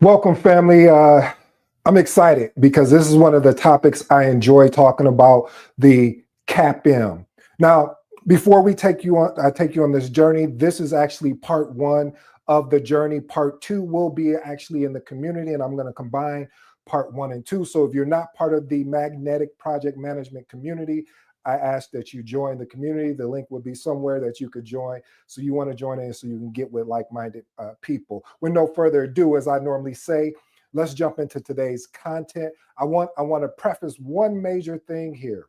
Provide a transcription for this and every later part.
Welcome, family. I'm excited because this is one of the topics I enjoy talking about, the CAPM. Now, before we take you on this journey. This is actually part one of the journey. Part two will be actually in the community, and I'm going to combine part one and two. So if you're not part of the magnetic project management community, I ask that you join the community. The link will be somewhere that you could join. So you want to join in so you can get with like-minded people. With no further ado, as I normally say, let's jump into today's content. I want to preface one major thing here.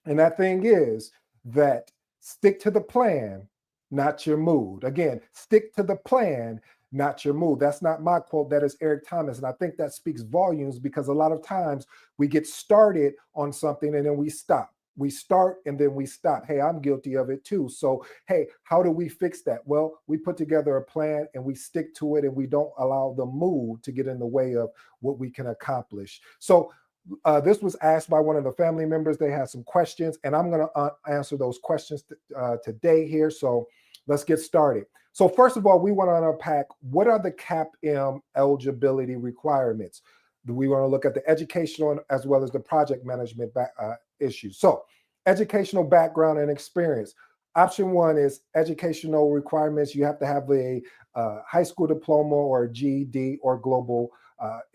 And that thing is that stick to the plan, not your mood. Again, stick to the plan, not your mood. That's not my quote. That is Eric Thomas. And I think that speaks volumes because a lot of times we get started on something and then we stop. We start and then we stop. Hey, I'm guilty of it too. So, hey, how do we fix that? Well, we put together a plan and we stick to it and we don't allow the mood to get in the way of what we can accomplish. So this was asked by one of the family members. They had some questions and I'm going to answer those questions today here. So let's get started. So first of all, we want to unpack what are the CAPM eligibility requirements. We want to look at the educational as well as the project management issues. So educational background and experience. Option one is educational requirements. You have to have a high school diploma or a GED or global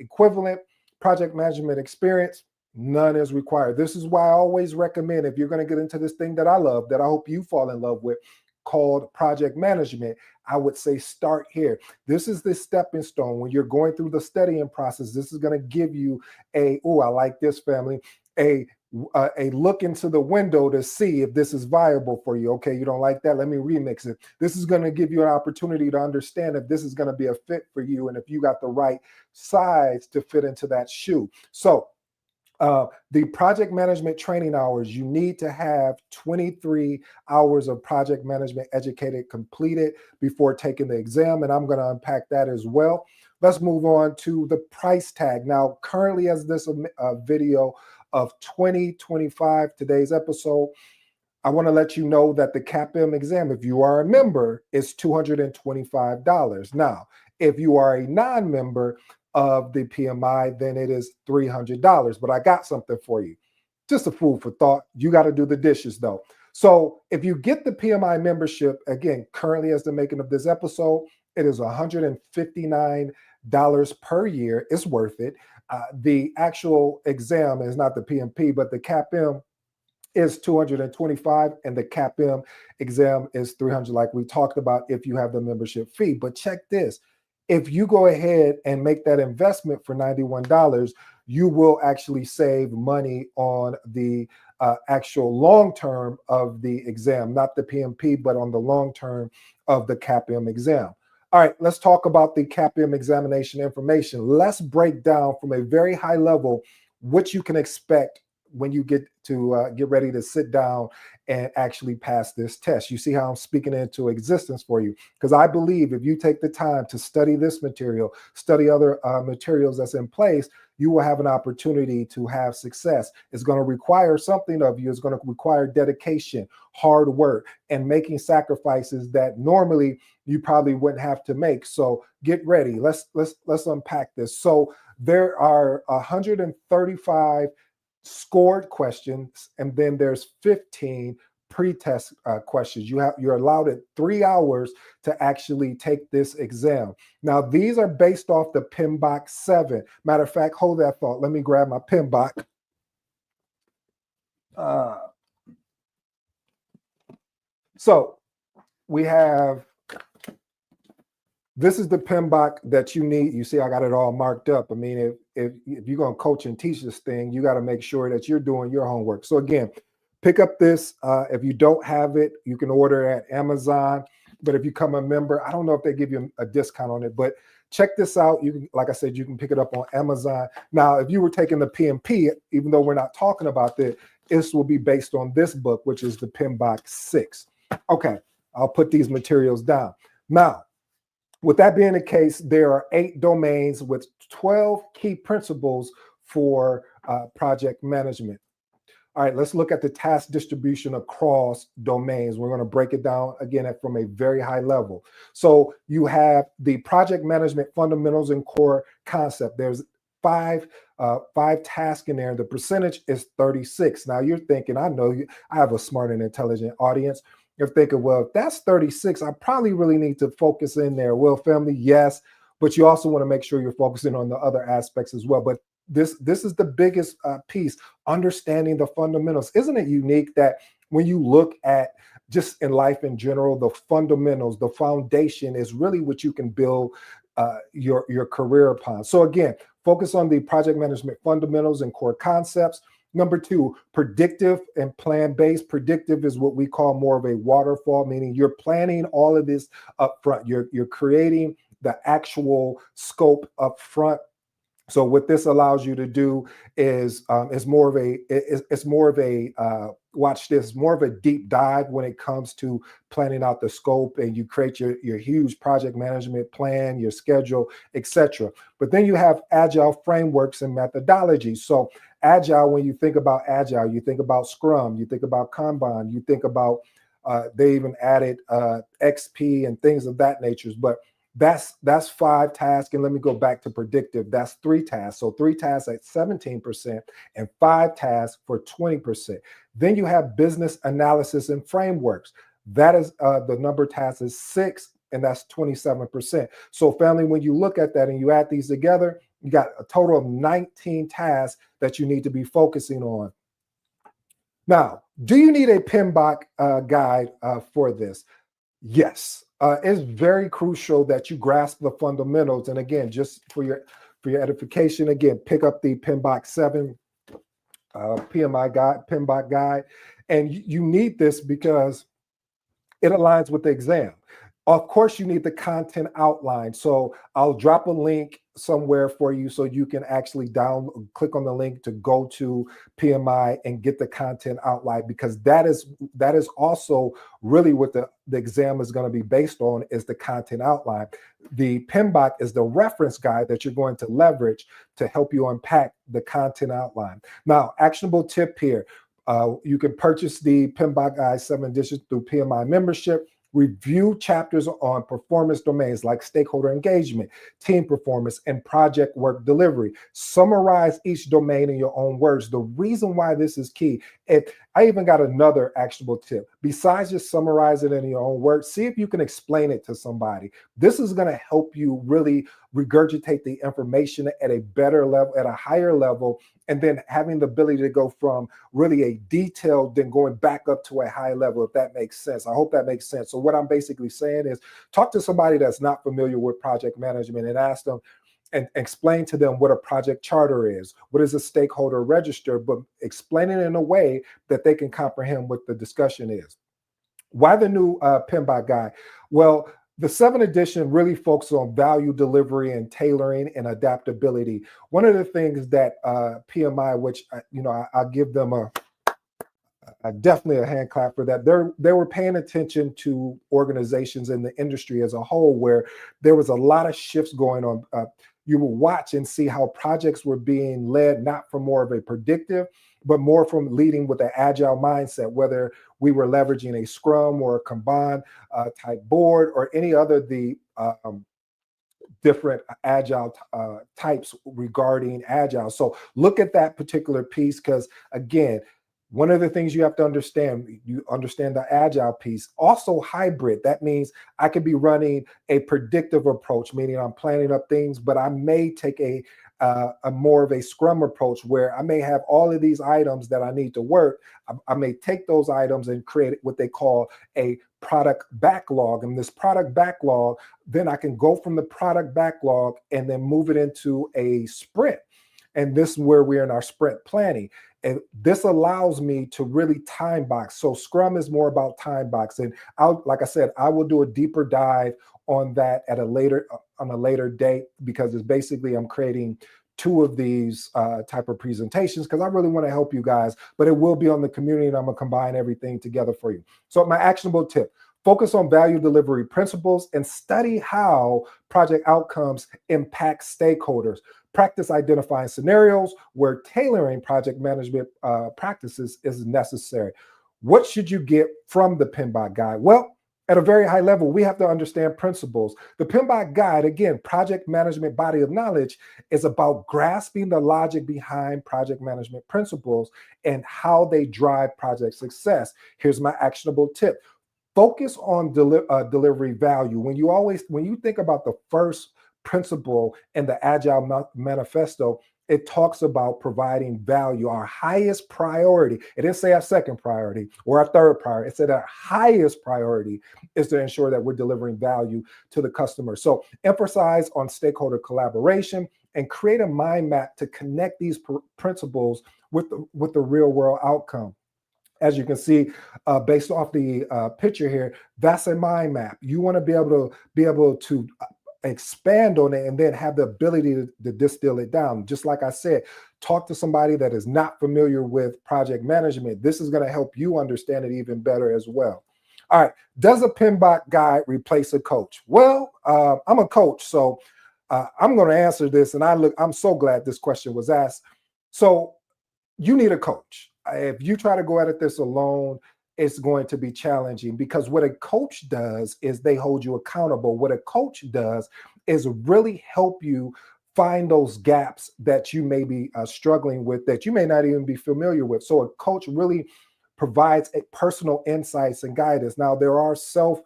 equivalent. Project management experience, none is required. This is why I always recommend, if you're going to get into this thing that I love, that I hope you fall in love with, called project management, I would say start here. This is the stepping stone. When you're going through the studying process, this is going to give you I like this, family, a look into the window to see if this is viable for you. Okay, you don't like that? Let me remix it. This is going to give you an opportunity to understand if this is going to be a fit for you and if you got the right size to fit into that shoe. So the project management training hours, you need to have 23 hours of project management educated completed before taking the exam. And I'm going to unpack that as well. Let's move on to the price tag. Now, currently as this video of 2025, today's episode, I want to let you know that the CAPM exam, if you are a member, is $225. Now, if you are a non-member of the PMI, then it is $300. But I got something for you. Just a food for thought. You got to do the dishes though. So if you get the PMI membership, again, currently as the making of this episode, it is $159 per year. It's worth it. The actual exam is not the PMP, but the CAPM is $225 and the CAPM exam is $300, like we talked about, if you have the membership fee. But check this. If you go ahead and make that investment for $91, you will actually save money on the actual long term of the exam, not the PMP, but on the long term of the CAPM exam. All right, let's talk about the CAPM examination information. Let's break down from a very high level what you can expect when you get ready to sit down and actually pass this test. You see how I'm speaking into existence for you? Because I believe if you take the time to study this material, study other materials that's in place, you will have an opportunity to have success. It's going to require something of you. It's going to require dedication, hard work, and making sacrifices that normally you probably wouldn't have to make. So get ready. Let's unpack this. So there are 135 scored questions, and then there's 15 pre-test questions. You're allowed at 3 hours to actually take this exam. Now, these are based off the PMBOK 7. Matter of fact, hold that thought. Let me grab my PMBOK. So we have, this is the PMBOK that you need. You see, I got it all marked up. I mean, if you're going to coach and teach this thing, you got to make sure that you're doing your homework. So again, pick up this. If you don't have it, you can order it at Amazon. But if you become a member, I don't know if they give you a discount on it, but check this out. You can, like I said, you can pick it up on Amazon. Now, if you were taking the PMP, even though we're not talking about this will be based on this book, which is the PMBOK 6. Okay, I'll put these materials down. Now, with that being the case, there are 8 domains with 12 key principles for project management. All right, let's look at the task distribution across domains. We're going to break it down again from a very high level. So you have the project management fundamentals and core concept. There's five tasks in there. The percentage is 36. Now you're thinking, I know I have a smart and intelligent audience. You're thinking, well, if that's 36, I probably really need to focus in there. Well, family, yes, but you also want to make sure you're focusing on the other aspects as well. But this is the biggest piece, understanding the fundamentals. Isn't it unique that when you look at just in life in general, the fundamentals, the foundation is really what you can build your career upon. So again, focus on the project management fundamentals and core concepts. Number two, predictive and plan-based. Predictive is what we call more of a waterfall, meaning you're planning all of this up front. You're creating the actual scope up front. So what this allows you to do is more of a watch this, more of a deep dive when it comes to planning out the scope, and you create your huge project management plan, your schedule, etc. But then you have agile frameworks and methodologies. So agile, when you think about agile, you think about Scrum, you think about Kanban, you think about they even added XP and things of that nature. But that's 5 tasks. And let me go back to predictive. That's 3 tasks. So 3 tasks at 17% and 5 tasks for 20%. Then you have business analysis and frameworks. That is the number of tasks is 6, and that's 27%. So family, when you look at that and you add these together, you got a total of 19 tasks that you need to be focusing on. Now, do you need a PMBOK guide for this? Yes, it's very crucial that you grasp the fundamentals. And again, just for your edification, again, pick up the PMBOK 7 PMBOK guide, and you need this because it aligns with the exam. Of course, you need the content outline. So I'll drop a link somewhere for you so you can actually click on the link to go to PMI and get the content outline, because that is also really what the exam is going to be based on, is the content outline. The PMBOK is the reference guide that you're going to leverage to help you unpack the content outline. Now, actionable tip here. You can purchase the PMBOK Guide 7 edition through PMI membership. Review chapters on performance domains like stakeholder engagement, team performance, and project work delivery. Summarize each domain in your own words. The reason why this is key, I even got another actionable tip. Besides just summarize it in your own words, see if you can explain it to somebody. This is going to help you really regurgitate the information at a better level, at a higher level, and then having the ability to go from really a detailed, then going back up to a high level, if that makes sense. I hope that makes sense. So what I'm basically saying is talk to somebody that's not familiar with project management and ask them and explain to them what a project charter is, what is a stakeholder register, but explain it in a way that they can comprehend what the discussion is. Why the new PMBOK guide? Well, the 7th edition really focuses on value delivery and tailoring and adaptability. One of the things that PMI, which I give them definitely a hand clap for that. They were paying attention to organizations in the industry as a whole, where there was a lot of shifts going on. You will watch and see how projects were being led, not from more of a predictive, but more from leading with an agile mindset, whether we were leveraging a Scrum or a Kanban type board or any other different agile types regarding agile. So look at that particular piece, because again, one of the things you have to understand, you understand the agile piece. Also hybrid, that means I could be running a predictive approach, meaning I'm planning up things, but I may take a more of a Scrum approach where I may have all of these items that I need to work. I may take those items and create what they call a product backlog. And this product backlog, then I can go from the product backlog and then move it into a sprint. And this is where we're in our sprint planning. And this allows me to really time box. So Scrum is more about time box. And like I said, I will do a deeper dive on that on a later date, because it's basically I'm creating 2 of these type of presentations because I really want to help you guys, but it will be on the community and I'm going to combine everything together for you. So my actionable tip, Focus on value delivery principles and study how project outcomes impact stakeholders. Practice identifying scenarios where tailoring project management practices is necessary. What should you get from the PMBOK guide? Well, at a very high level, we have to understand principles. The PMBOK guide, again, project management body of knowledge, is about grasping the logic behind project management principles and how they drive project success. Here's my actionable tip. Focus on delivery value. When you think about the first principle in the Agile Manifesto, it talks about providing value, our highest priority. It didn't say our second priority or our third priority. It said our highest priority is to ensure that we're delivering value to the customer. So emphasize on stakeholder collaboration and create a mind map to connect these principles with the real world outcome. As you can see, based off the picture here, that's a mind map. You want to be able to expand on it and then have the ability to distill it down. Just like I said, talk to somebody that is not familiar with project management. This is going to help you understand it even better as well. All right, does a PMBOK guide replace a coach? Well, I'm a coach, so I'm going to answer this, and I'm so glad this question was asked. So you need a coach. If you try to go at this alone, it's going to be challenging, because what a coach does is they hold you accountable. What a coach does is really help you find those gaps that you may be struggling with, that you may not even be familiar with. So a coach really provides a personal insights and guidance. Now, there are self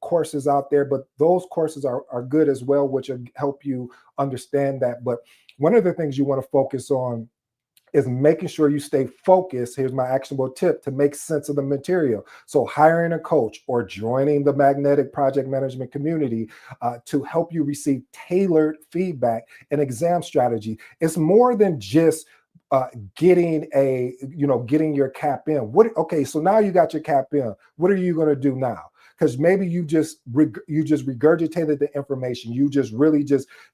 courses out there, but those courses are good as well, which will help you understand that. But one of the things you want to focus on is making sure you stay focused. Here's my actionable tip to make sense of the material. So hiring a coach or joining the magnetic project management community to help you receive tailored feedback and exam strategy. It's more than just getting your CAPM. Okay, so now you got your CAPM. What are you going to do now? Because maybe you just regurgitated the information. You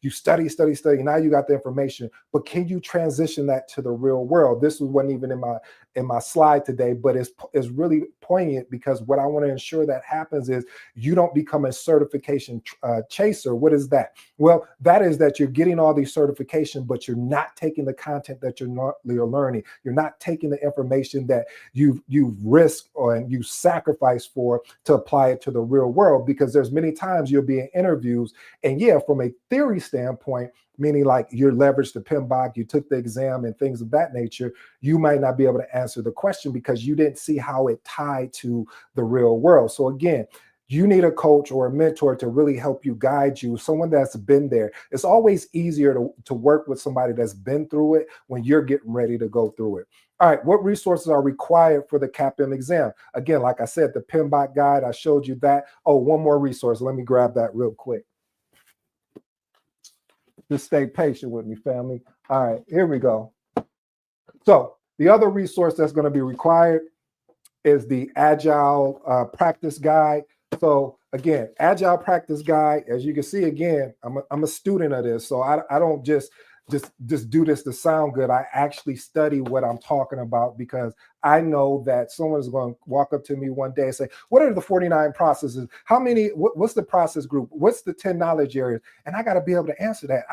study. Now you got the information, but can you transition that to the real world? This wasn't even in my slide today, but it's really poignant, because what I want to ensure that happens is you don't become a certification chaser. What is that? Well, that is that you're getting all these certifications, but you're not taking the content that you're learning. You're not taking the information that you've risked and you sacrificed for to apply it to the real world. Because there's many times you'll be in interviews, and from a theory standpoint, meaning like you're leveraged to PMBOK, you took the exam and things of that nature, you might not be able to answer the question because you didn't see how it tied to the real world. So again, you need a coach or a mentor to really help you, guide you, someone that's been there. It's always easier to work with somebody that's been through it when you're getting ready to go through it. All right, what resources are required for the CAPM exam? Again, like I said, the PMBOK guide, I showed you that. Oh, one more resource. Let me grab that real quick. Just stay patient with me, family. All right, here we go. So the other resource that's going to be required is the Agile Practice Guide. So again, Agile Practice Guide, as you can see, again, I'm a student of this. So I don't just do this to sound good. I actually study what I'm talking about, because I know that someone's going to walk up to me one day and say, what are the 49 processes? What's the process group? What's the 10 knowledge areas? And I got to be able to answer that.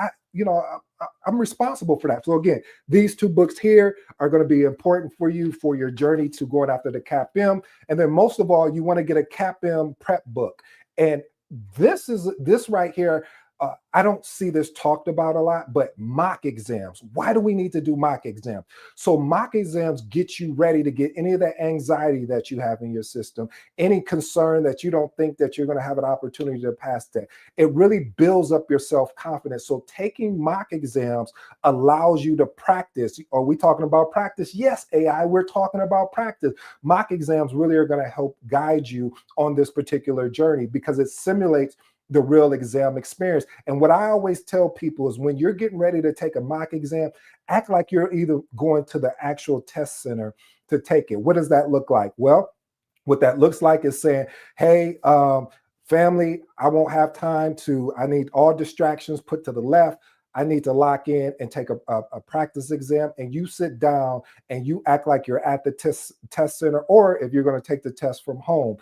I'm responsible for that. So again, these two books here are going to be important for you for your journey to going after the CAPM. And then most of all, you want to get a CAPM prep book. And this right here, I don't see this talked about a lot, but mock exams. Why do we need to do mock exams? So mock exams get you ready to get any of that anxiety that you have in your system, any concern that you don't think that you're going to have an opportunity to pass that. It really builds up your self-confidence. So taking mock exams allows you to practice. Are we talking about practice? Yes, AI, we're talking about practice. Mock exams really are going to help guide you on this particular journey, because it simulates the real exam experience. And what I always tell people is, when you're getting ready to take a mock exam, act like you're either going to the actual test center to take it. What does that look like? Well, what that looks like is saying, hey, family, I won't have time I need all distractions put to the left. I need to lock in and take a practice exam. And you sit down and you act like you're at the test center, or if you're going to take the test from home,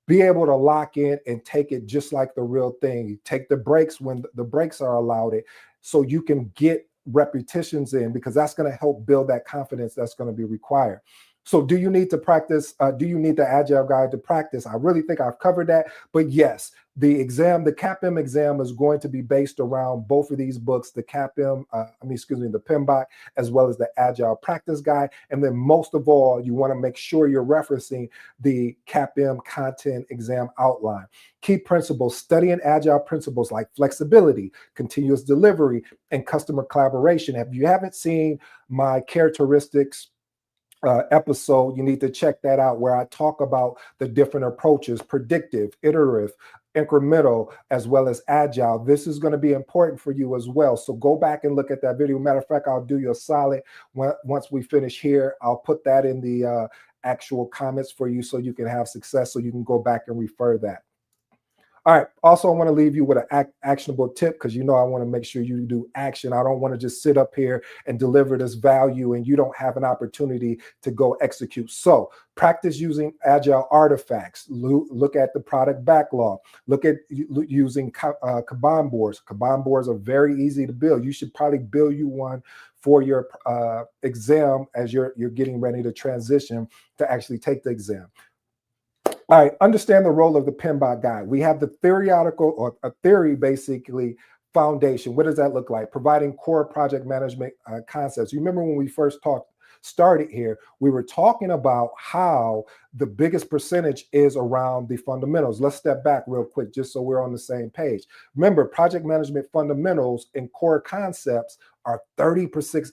Be able to lock in and take it just like the real thing. Take the breaks when the breaks are allowed it, so you can get repetitions in, because that's going to help build that confidence that's going to be required. So do you need to practice? Do you need the Agile Guide to practice? I really think I've covered that. But yes, the exam, the CAPM exam, is going to be based around both of these books, the CAPM, the PMBOK, as well as the Agile Practice Guide. And then most of all, you want to make sure you're referencing the CAPM content exam outline. Key principles: studying Agile principles like flexibility, continuous delivery, and customer collaboration. If you haven't seen my characteristics episode, you need to check that out, where I talk about the different approaches: predictive, iterative, incremental, as well as agile. This is going to be important for you as well. So go back and look at that video. Matter of fact, I'll do you a solid. Once we finish here, I'll put that in the actual comments for you, so you can have success, so you can go back and refer that. All right. Also, I want to leave you with an actionable tip, because I want to make sure you do action. I don't want to just sit up here and deliver this value and you don't have an opportunity to go execute. So practice using agile artifacts. Look at the product backlog. Look at using Kanban boards. Kanban boards are very easy to build. You should probably build you one for your exam as you're getting ready to transition to actually take the exam. All right, understand the role of the PMBOK guide. We have the theoretical, or a theory basically, foundation. What does that look like? Providing core project management concepts. You remember when we first started here, we were talking about how the biggest percentage is around the fundamentals. Let's step back real quick, just so we're on the same page. Remember, project management fundamentals and core concepts are 36%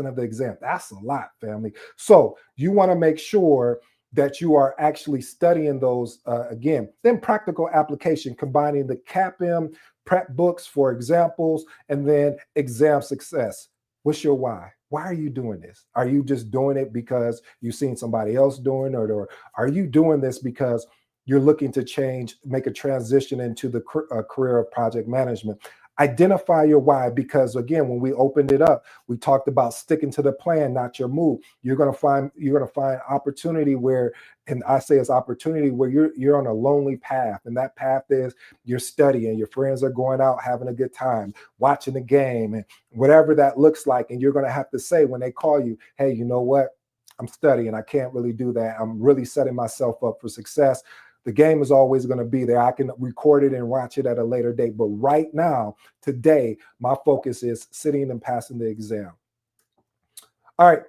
of the exam. That's a lot, family. So you want to make sure that you are actually studying those again. Then practical application, combining the CAPM prep books for examples, and then exam success. What's your why? Why are you doing this? Are you just doing it because you've seen somebody else doing it, or are you doing this because you're looking to change, make a transition into the career of project management? Identify your why, because again, when we opened it up, we talked about sticking to the plan, not your move. You're gonna find opportunity where, and I say it's opportunity where you're on a lonely path, and that path is you're studying, your friends are going out having a good time, watching the game, and whatever that looks like. And you're gonna have to say when they call you, hey, you know what? I'm studying. I can't really do that. I'm really setting myself up for success. The game is always going to be there. I can record it and watch it at a later date. But right now, today, my focus is sitting and passing the exam. All right,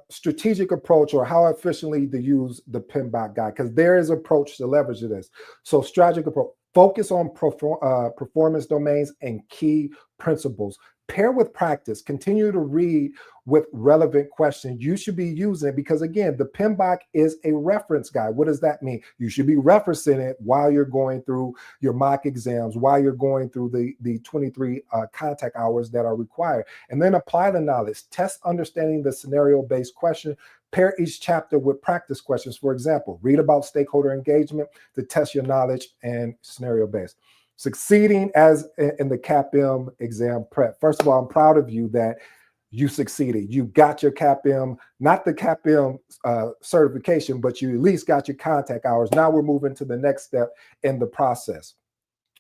strategic approach, or how efficiently to use the PMBOK guide, because there is an approach to leverage this. So strategic approach, focus on performance domains and key principles. Pair with practice. Continue to read with relevant questions. You should be using it, because again, the PMBOK is a reference guide. What does that mean? You should be referencing it while you're going through your mock exams, while you're going through the 23 contact hours that are required. And then apply the knowledge. Test understanding the scenario-based question. Pair each chapter with practice questions. For example, read about stakeholder engagement to test your knowledge and scenario-based. Succeeding as in the CAPM exam prep. First of all, I'm proud of you that you succeeded. You got your CAPM, not the CAPM certification, but you at least got your contact hours. Now we're moving to the next step in the process.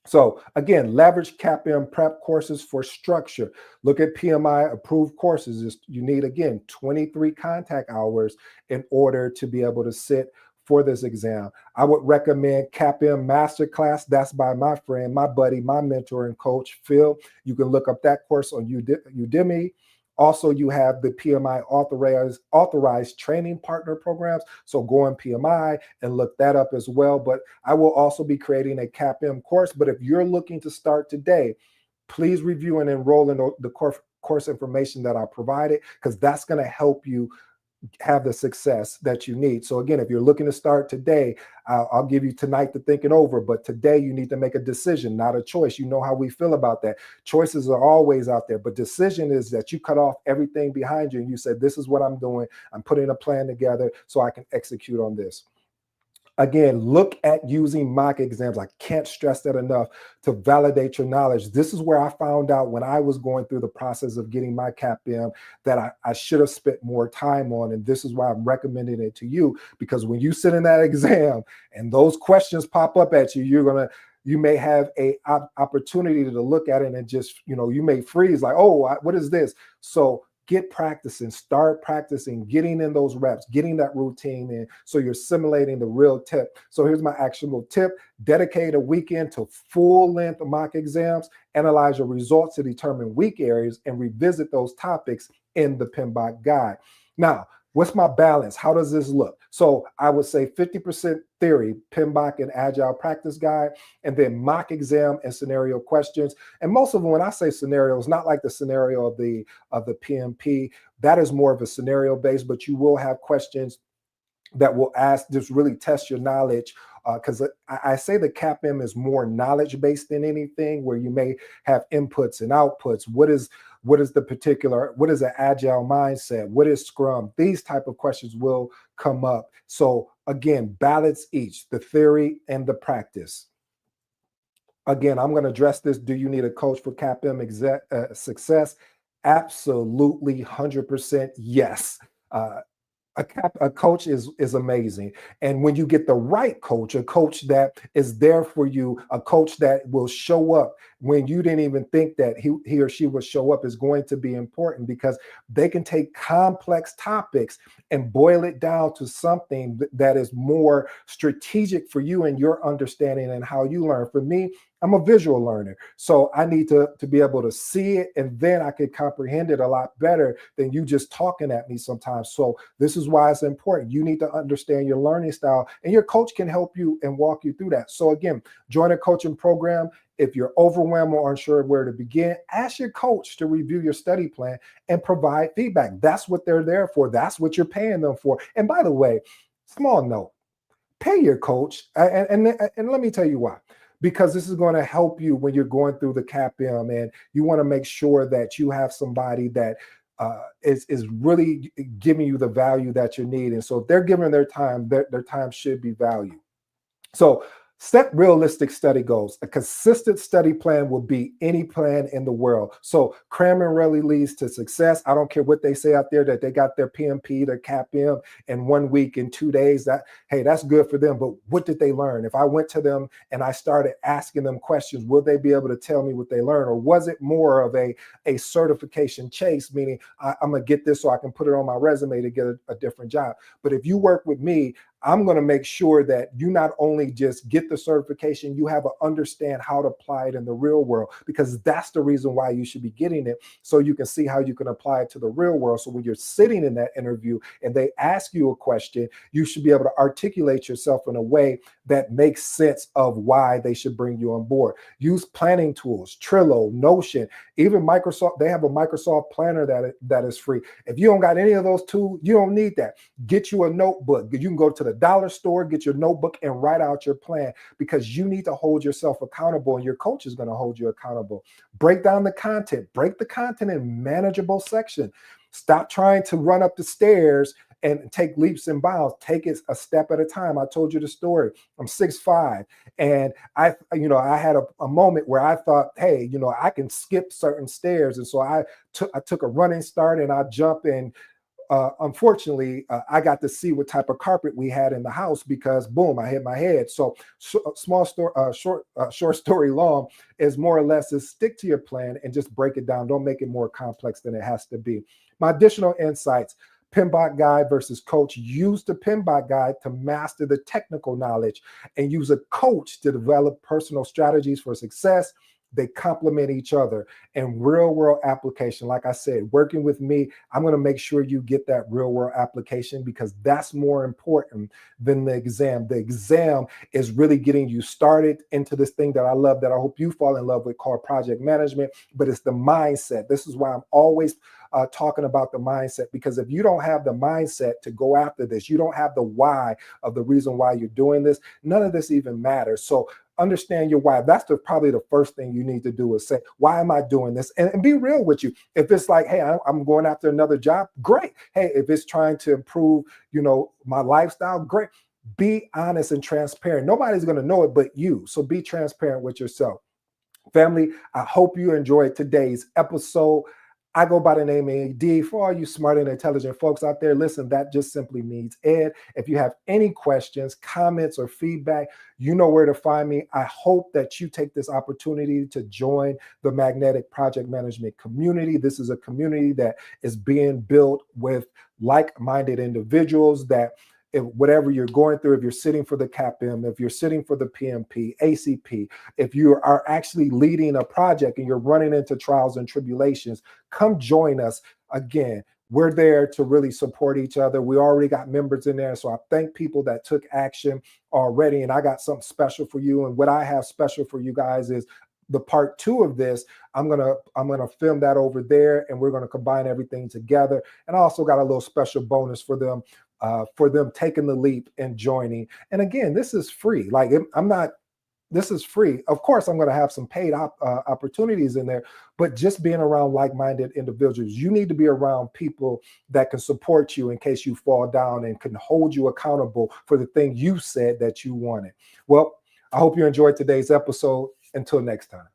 So again, leverage CAPM prep courses for structure. Look at PMI approved courses. You need, again, 23 contact hours in order to be able to sit for this exam. I would recommend CAPM Masterclass. That's by my friend, my buddy, my mentor and coach, Phil. You can look up that course on Udemy. Also, you have the PMI authorized training partner programs. So go on PMI and look that up as well. But I will also be creating a CAPM course. But if you're looking to start today, please review and enroll in the course information that I provided, because that's going to help you have the success that you need. So again, if you're looking to start today, I'll give you tonight to think it over, but today you need to make a decision, not a choice. You know how we feel about that. Choices are always out there, but decision is that you cut off everything behind you and you said, this is what I'm doing. I'm putting a plan together so I can execute on this. Again, look at using mock exams. I can't stress that enough to validate your knowledge. This is where I found out when I was going through the process of getting my CAPM that I should have spent more time on. And this is why I'm recommending it to you, because when you sit in that exam and those questions pop up at you, you may have a opportunity to look at it and just, you may freeze like, oh, what is this? So get practicing, start practicing, getting in those reps, getting that routine in so you're simulating the real tip. So here's my actionable tip. Dedicate a weekend to full-length mock exams, analyze your results to determine weak areas, and revisit those topics in the PMBOK guide. Now, what's my balance? How does this look? So I would say 50% theory, PMBOK and Agile Practice Guide, and then mock exam and scenario questions. And most of them, when I say scenarios, not like the scenario of the PMP, that is more of a scenario based, but you will have questions that will ask, just really test your knowledge. Because I say the CAPM is more knowledge based than anything, where you may have inputs and outputs. What is an agile mindset? What is Scrum? These type of questions will come up. So again, balance each, the theory and the practice. Again, I'm going to address this. Do you need a coach for CAPM success? Absolutely, 100% yes. A coach is amazing. And when you get the right coach, a coach that is there for you, a coach that will show up when you didn't even think that he or she would show up, is going to be important, because they can take complex topics and boil it down to something that is more strategic for you and your understanding and how you learn. For me, I'm a visual learner, so I need to be able to see it, and then I can comprehend it a lot better than you just talking at me sometimes. So this is why it's important. You need to understand your learning style, and your coach can help you and walk you through that. So again, join a coaching program. If you're overwhelmed or unsure where to begin, ask your coach to review your study plan and provide feedback. That's what they're there for. That's what you're paying them for. And by the way, small note, pay your coach. And let me tell you why. Because this is going to help you when you're going through the CAPM, and you want to make sure that you have somebody that is really giving you the value that you need. And so if they're giving their time, their time should be valued. So set realistic study goals. A consistent study plan will beat any plan in the world. So cramming really leads to success. I don't care what they say out there that they got their PMP, their CAPM in 1 week, in 2 days. Hey, that's good for them. But what did they learn? If I went to them and I started asking them questions, will they be able to tell me what they learned? Or was it more of a certification chase, meaning I'm going to get this so I can put it on my resume to get a different job? But if you work with me, I'm going to make sure that you not only just get the certification, you have an understand how to apply it in the real world, because that's the reason why you should be getting it, so you can see how you can apply it to the real world. So when you're sitting in that interview and they ask you a question, you should be able to articulate yourself in a way that makes sense of why they should bring you on board. Use planning tools, Trello, Notion, even Microsoft. They have a Microsoft planner that is free. If you don't got any of those tools, you don't need that. Get you a notebook. You can go to the dollar store, get your notebook, and write out your plan, because you need to hold yourself accountable, and your coach is going to hold you accountable. Break down the content. Break the content in manageable sections. Stop trying to run up the stairs and take leaps and bounds. Take it a step at a time. I told you the story. I'm 6'5", and I had a moment where I thought, hey, I can skip certain stairs, and so I took a running start, and I jumped in. Unfortunately, I got to see what type of carpet we had in the house, because boom, I hit my head. So short story long is more or less is stick to your plan and just break it down. Don't make it more complex than it has to be. My additional insights: PMBOK guide versus coach. Use the PMBOK guide to master the technical knowledge, and use a coach to develop personal strategies for success. They complement each other. And real world application, like I said, working with me, I'm going to make sure you get that real world application, because that's more important than the exam. The exam is really getting you started into this thing that I love, that I hope you fall in love with, called project management. But it's the mindset. This is why I'm always talking about the mindset, because if you don't have the mindset to go after this, you don't have the why of the reason why you're doing this, none of this even matters. So understand your why. That's probably the first thing you need to do, is say, why am I doing this? And be real with you. If it's like, hey, I'm going after another job, great. Hey, if it's trying to improve, my lifestyle, great. Be honest and transparent. Nobody's going to know it but you. So be transparent with yourself. Family, I hope you enjoyed today's episode. I go by the name AD. For all you smart and intelligent folks out there, listen, that just simply means Ed. If you have any questions, comments, or feedback, you know where to find me. I hope that you take this opportunity to join the Magnetic Project Management community. This is a community that is being built with like-minded individuals that if whatever you're going through, if you're sitting for the CAPM, if you're sitting for the PMP, ACP, if you are actually leading a project and you're running into trials and tribulations, come join us. Again, we're there to really support each other. We already got members in there. So I thank people that took action already. And I got something special for you. And what I have special for you guys is the part 2 of this. I'm gonna film that over there, and we're gonna combine everything together. And I also got a little special bonus for them taking the leap and joining. And again, this is free. Like this is free. Of course, I'm going to have some paid opportunities in there, but just being around like-minded individuals, you need to be around people that can support you in case you fall down and can hold you accountable for the thing you said that you wanted. Well, I hope you enjoyed today's episode. Until next time.